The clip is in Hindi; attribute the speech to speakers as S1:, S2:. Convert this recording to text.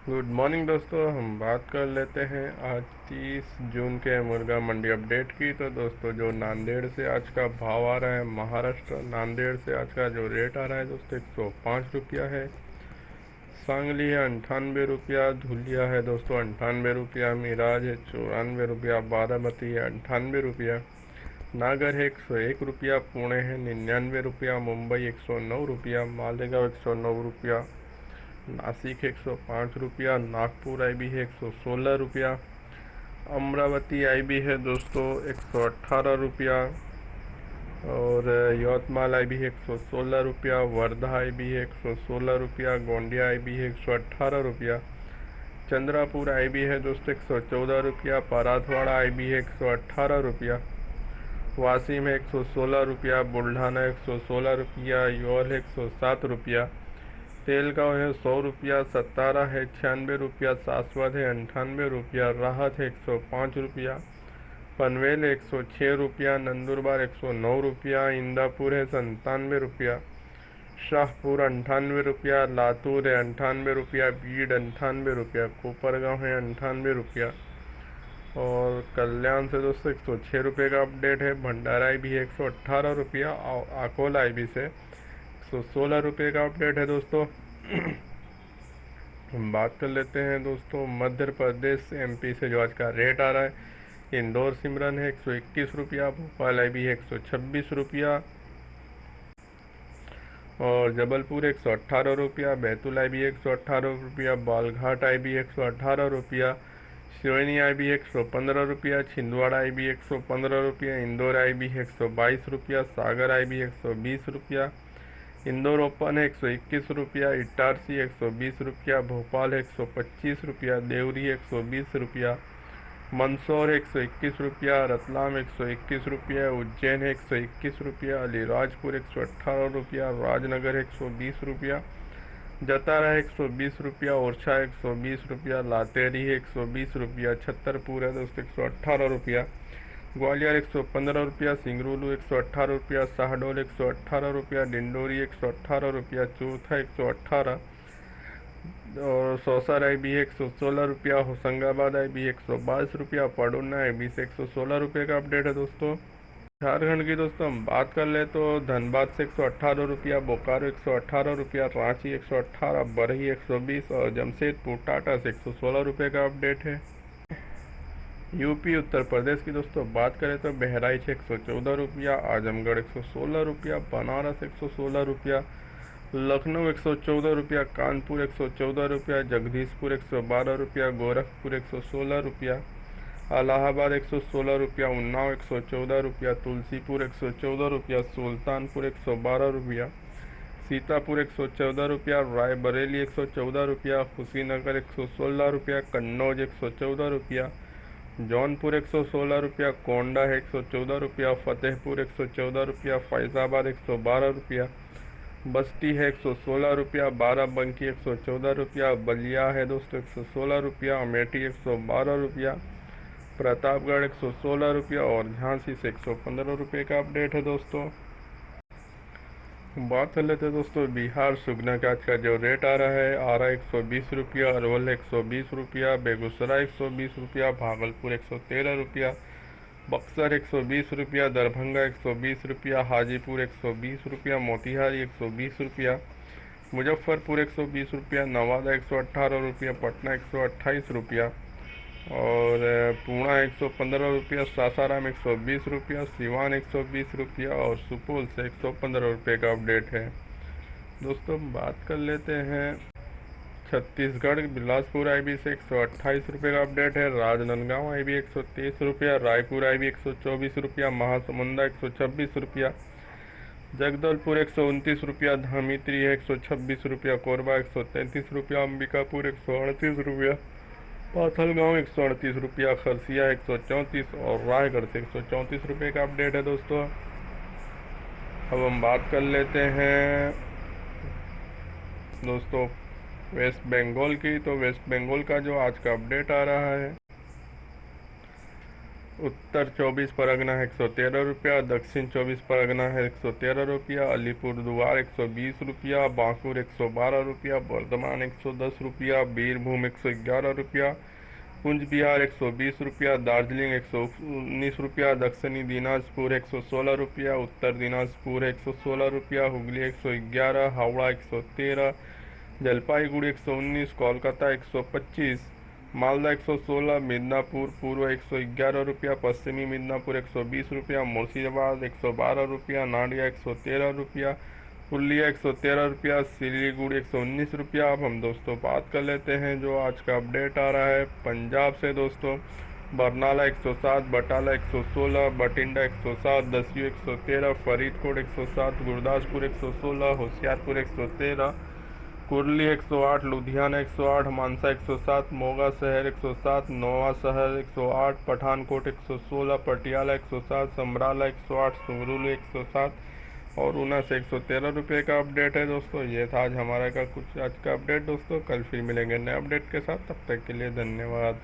S1: गुड मॉर्निंग दोस्तों। हम बात कर लेते हैं आज 30 जून के मुर्गा मंडी अपडेट की। तो दोस्तों, जो नांदेड़ से आज का भाव आ रहा है, महाराष्ट्र नांदेड़ से आज का जो रेट आ रहा है दोस्तों, 105 रुपया है। सांगली है 98 रुपया, धुलिया है दोस्तों 98 रुपया, मिराज है 94 रुपया, बारामती है 98 रुपया, नागर है 101 रुपया, पुणे है 99 रुपया, मुंबई 109 रुपया, मालेगांव 109 रुपया, नासिक 105 रुपया, नागपुर आईबी है 116 रुपया, अमरावती आईबी है दोस्तों 118 रुपया, और यवतमाल आईबी है 116 रुपया, वर्धा आईबी है 116 रुपया, गोंडिया आईबी है 118 रुपया, चंद्रापुर आईबी है दोस्तों 114 रुपया, पराथवाड़ा आईबी है 118 रुपया, वासी में 116 रुपया, बुल्ढाना 116 रुपया, योल है 107 रुपया, तेलगांव है 100 रुपया, सतारा है 96 रुपया, सासवद है 98 रुपया, राहत है 105 रुपया, पनवेल 106 रुपया, नंदुरबार 109 रुपया, इंदापुर है 97 रुपया, शाहपुर 98 रुपया, लातूर है 98 रुपया, बीड 98 रुपया, कोपरगांव है 98 रुपया, और कल्याण से दोस्तों 106 रुपये का अपडेट है। भंडारा आई भी है 118 रुपया, अकोला आई भी से 116 रुपये का अपडेट है दोस्तों। हम बात कर लेते हैं दोस्तों मध्य प्रदेश एमपी से जो आज का रेट आ रहा है। इंदौर सिमरन है 121 रुपया, भोपाल आई भी है 126 रुपया, और जबलपुर 118 रुपया, बैतूल आई भी 118 रुपया, बालघाट आई भी 118 रुपया, सिवनी आई भी 115 रुपया, छिंदवाड़ा आई भी 115 रुपया, इंदौर आई भी 122 रुपया, सागर आई भी 120 रुपया, इंदौर ओपन है 121 रुपया, इटारसी 120 रुपया, भोपाल 125 रुपया, देवरी 120 रुपया, मंदसौर 121 रुपया, रतलाम 121 रुपया, उज्जैन 121 रुपया, अलीराजपुर 118 रुपया, राजनगर 120 रुपया, जतारा 120 रुपया, ओरछा 120 रुपया, लातेरी 120 रुपया, छतरपुर है दोस्तों 118 रुपया, ग्वालियर 115 रुपया, सिंगरूलू 118 रुपया, शाहडोल 118 रुपया, डिंडोरी 118 रुपया, चौथा 118, और सौसा आई भी 116 रुपया, होशंगाबाद आई भी 122 रुपया, पडुना आई भी से 116 रुपये का अपडेट है दोस्तों। झारखंड की दोस्तों हम बात कर ले तो धनबाद से 118 रुपया, बोकारो 118 रुपया, रांची 118, बरही 120, और जमशेदपुर टाटा से 116 रुपये का अपडेट है। यूपी उत्तर प्रदेश की दोस्तों बात करें तो बहराइच 114 रुपया, आजमगढ़ 116 रुपया, बनारस 116 रुपया, लखनऊ 114 रुपया, कानपुर 114 रुपया, जगदीशपुर 112 रुपया, गोरखपुर 116 रुपया, इलाहाबाद 116 रुपया, उन्नाव 114 रुपया, तुलसीपुर 114 रुपया, सुल्तानपुर 112 रुपया, सीतापुर 114 रुपया, रायबरेली 114 रुपया, कुशीनगर 116 रुपया, कन्नौज 114 रुपया, जौनपुर 116 रुपया, कोंडा है 114 रुपया, फतेहपुर 114 रुपया, फैज़ाबाद 112 रुपया, बस्ती है 116 रुपया, बाराबंकी 114 रुपया, बलिया है दोस्तों 116 रुपया, अमेठी 112 रुपया, प्रतापगढ़ 116 रुपया, और झांसी से 115 रुपये का अपडेट है दोस्तों। बात कर लेते हैं दोस्तों बिहार सुगना का आज का जो रेट आ रहा है, आरा 120 रुपया, अरवल 120 रुपया, बेगूसराय 120 रुपया, भागलपुर 113 रुपया, बक्सर 120 रुपया, दरभंगा 120 रुपया, हाजीपुर 120 रुपया, मोतिहारी 120 रुपया, मुजफ्फरपुर 120 रुपया, नवादा 118 रुपया, पटना 128 रुपया, और पूना 115 रुपया, सासाराम 120 रुपया, सिवान 120 रुपया, और सुपौल से 115 रुपये का अपडेट है दोस्तों। बात कर लेते हैं छत्तीसगढ़ बिलासपुर आईबी से 128 रुपये का अपडेट है, राजनांदगांव आईबी 123 रुपया, रायपुर आईबी 124 रुपया, महासमुंदा 126 रुपया, जगदलपुर 129 रुपया, धामित्री है 126 रुपया, कोरबा 133 रुपया, अंबिकापुर 138 रुपया, पाथलगांव 138 रुपया, खरसिया 134, और रायगढ़ से 134 रुपये का अपडेट है दोस्तों। अब हम बात कर लेते हैं दोस्तों वेस्ट बंगाल की। तो वेस्ट बंगाल का जो आज का अपडेट आ रहा है, उत्तर 24 परगना है 113 रुपया, दक्षिण 24 परगना है 113 रुपया, अलीपुरद्वार 120 रुपया, बांकुर 112 रुपया, बर्धमान 110 रुपया, बीरभूम 111 रुपया, पुंछ बिहार 120 रुपया, दार्जिलिंग 119 रुपया, दक्षिणी दिनाजपुर 116 रुपया, उत्तर दिनाजपुर 116 रुपया, हुगली 111, हावड़ा 113, जलपाईगुड़ी 119, कोलकाता 125, मालदा 116, मिदनापुर पूर्व 111 रुपया, पश्चिमी मिदनापुर 120 रुपया, मुर्शिदाबाद 112 रुपया, नाडिया 113 रुपया, पुरुलिया 113 रुपया, सिलीगुड़ी 119 रुपया। अब हम दोस्तों बात कर लेते हैं जो आज का अपडेट आ रहा है पंजाब से दोस्तों। बरनाला 107, बटाला 116, बठिंडा 107, दस्यू 113, फरीदकोट 107, गुरदासपुर 116, होशियारपुर 113, कुरली 108, लुधियाना 108, मानसा 107, मोगा शहर 107, नौवा शहर 108, पठानकोट 116, पटियाला 107, समराला 108, संगरूल 107 और ऊना से 113 रुपये का अपडेट है दोस्तों। ये था आज हमारा का कुछ आज का अपडेट दोस्तों। कल फिर मिलेंगे नए अपडेट के साथ, तब तक के लिए धन्यवाद।